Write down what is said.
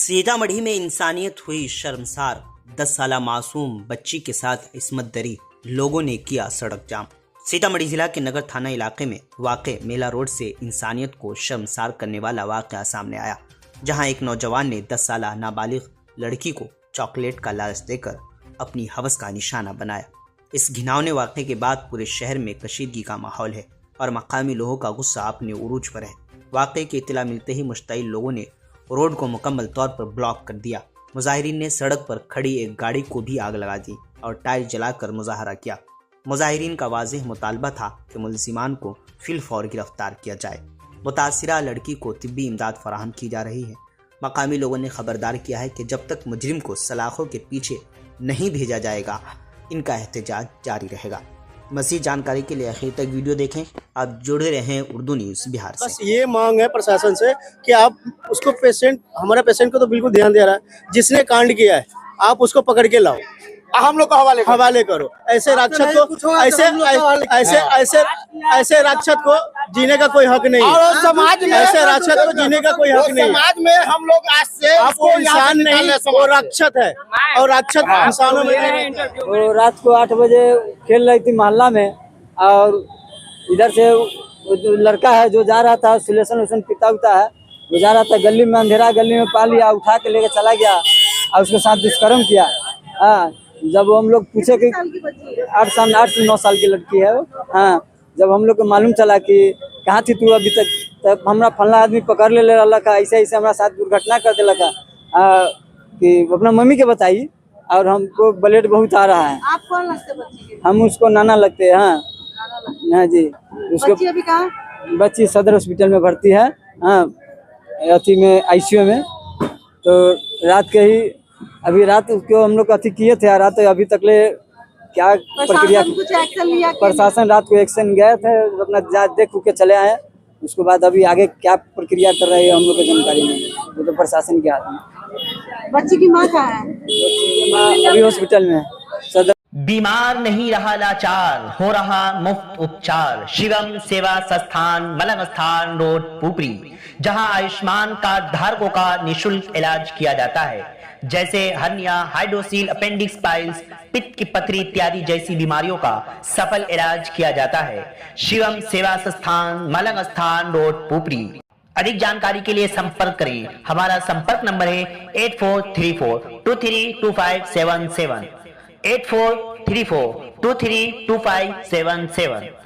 सीतामढ़ी में इंसानियत हुई शर्मसार। 10 साला मासूम बच्ची के साथ इस्मत दरी, लोगों ने किया सड़क जाम। सीतामढ़ी जिला के नगर थाना इलाके में वाक़े मेला रोड से इंसानियत को शर्मसार करने वाला वाक़या सामने आया, जहां एक नौजवान ने 10 साला नाबालिग लड़की को चॉकलेट का लालच देकर अपनी हवस का निशाना बनाया। इस घिनौने वाक़े के बाद पूरे शहर में कशीदगी का माहौल है और मकामी लोगों का गुस्सा अपने उरूज पर है। वाक़े की इत्तला मिलते ही मुश्तइल लोगों ने रोड को मुकम्मल तौर पर ब्लॉक कर दिया। मुजाहिरीन ने सड़क पर खड़ी एक गाड़ी को भी आग लगा दी और टायर जलाकर मुजाहरा किया। मुजाहिरीन का वाज़ेह मुतालबा था कि मुलजिमान को फिलफौर गिरफ्तार किया जाए। मुतासिरा लड़की को तिब्बी इमदाद फराहम की जा रही है। मकामी लोगों ने खबरदार किया है कि जब तक मुजरिम को सलाखों के पीछे नहीं भेजा जाएगा, इनका एहतजाज जारी रहेगा। मज़ीद जानकारी के लिए आखिर तक वीडियो देखें। आप जुड़े रहें उर्दू न्यूज़ बिहार से। बस ये मांग है प्रशासन से कि आप उसको हमारा पेशेंट को तो बिल्कुल ध्यान दे रहा है, जिसने कांड किया है आप उसको पकड़ के लाओ, हम लोग को हवाले करो। ऐसे राक्षस को ऐसे राक्षस को जीने का कोई हक नहीं और समाज में ऐसे राक्षस को जीने का कोई हक नहीं। समाज में हम लोग आज से आपको इंसान नहीं, वो राक्षस है और राक्षस इंसानों में। वो रात को 8 बजे खेल रही थी मोहल्ला में, और इधर से वो जो लड़का है जो जा रहा था, सुलेशन पिता उता है, वो जा रहा था गली में, अंधेरा गली में पा लिया, उठा के लेके चला गया और उसके साथ दुष्कर्म किया। हाँ, जब हम लोग पूछे कि 8 से 9 साल की लड़की है वो, हाँ, जब हम लोग को मालूम चला कि कहाँ थी तू अभी तक, तब हमरा फलना आदमी पकड़ ले रहा था, ऐसे हमारा साथ दुर्घटना कर दिला था कि अपना मम्मी के बताई, और हमको ब्लड बहुत आ रहा है। आप कौन लगते बच्ची के? हम उसको नाना लगते हैं। हाँ जी। उसको बच्ची अभी कहाँ? बच्ची सदर हॉस्पिटल में भर्ती है, हाँ, अथी में ICU में। तो रात के ही अभी रात को हम लोग अथी किए थे, रात अभी तक ले क्या प्रक्रिया, कुछ एक्शन लिया? प्रशासन रात को एक्शन गए थे, अपना जांच देख के चले आए। उसके बाद अभी आगे क्या प्रक्रिया कर रही है हम लोग को जानकारी नहीं, वो तो प्रशासन के हाथ में। बच्ची की माँ कहाँ है? अभी हॉस्पिटल में सदर। बीमार नहीं रहा लाचार, हो रहा मुफ्त उपचार। शिवम सेवा संस्थान, मलंग स्थान रोड, पुपरी, जहां आयुष्मान कार्ड धारकों का निःशुल्क इलाज किया जाता है, जैसे हर्निया, हाइड्रोसील, अपेंडिक्स, पाइल्स, पित्त की पथरी इत्यादि जैसी बीमारियों का सफल इलाज किया जाता है। शिवम सेवा संस्थान, मलंग स्थान रोड, पुपरी। अधिक जानकारी के लिए संपर्क करें। हमारा संपर्क नंबर है 8434232577, 8434232577।